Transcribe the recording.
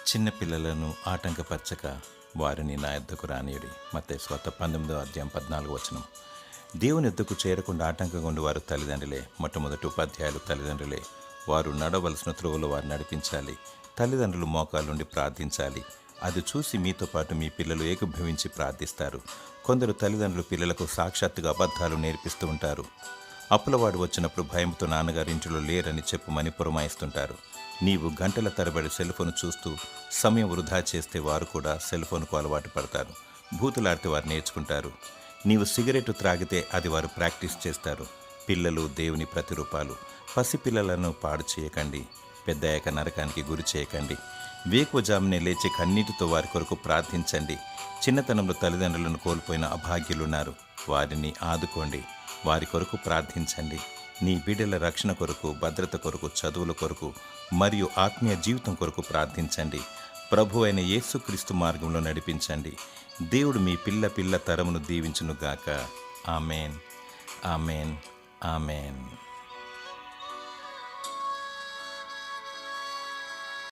చిన్నపిల్లలను ఆటంకపరచక వారిని నా యొద్దకు రానియుడి. మత్తయి సువార్త 19:14. దేవుని యొద్దకు చేరకుండా ఆటంకంగా ఉండి వారు తల్లిదండ్రులే. మొట్టమొదటి ఉపాధ్యాయులు తల్లిదండ్రులే. వారు నడవలసిన త్రోవలో వారు నడిపించాలి. తల్లిదండ్రులు మోకాళ్ళుండి ప్రార్థించాలి. అది చూసి మీతో పాటు మీ పిల్లలు ఏకీభవించి ప్రార్థిస్తారు. కొందరు తల్లిదండ్రులు పిల్లలకు సాక్షాత్తుగా అబద్ధాలు నేర్పిస్తూ ఉంటారు. అప్పులవాడు వచ్చినప్పుడు భయంతో నాన్నగారు ఇంటిలో లేరని చెప్పుమని పురమాయిస్తుంటారు. నీవు గంటల తరబడి సెల్ఫోన్ చూస్తూ సమయం వృధా చేస్తే వారు కూడా సెల్ఫోన్కు అలవాటు పడతారు. బూతులాడితే వారు నేర్చుకుంటారు. నీవు సిగరెట్ త్రాగితే అది వారు ప్రాక్టీస్ చేస్తారు. పిల్లలు దేవుని ప్రతిరూపాలు. పసిపిల్లలను పాడు చేయకండి. పెద్దయ్యాక నరకానికి గురి చేయకండి. వేకువజామునే లేచి కన్నీటితో వారి కొరకు ప్రార్థించండి. చిన్నతనంలో తల్లిదండ్రులను కోల్పోయిన అభాగ్యులున్నారు. వారిని ఆదుకోండి. వారి కొరకు ప్రార్థించండి. నీ బిడ్డల రక్షణ కొరకు, భద్రత కొరకు, చదువుల కొరకు మరియు ఆత్మీయ జీవితం కొరకు ప్రార్థించండి. ప్రభు అయిన యేసుక్రీస్తు మార్గంలో నడిపించండి. దేవుడు మీ పిల్ల తరమును దీవించునుగాక. Amen, amen, amen.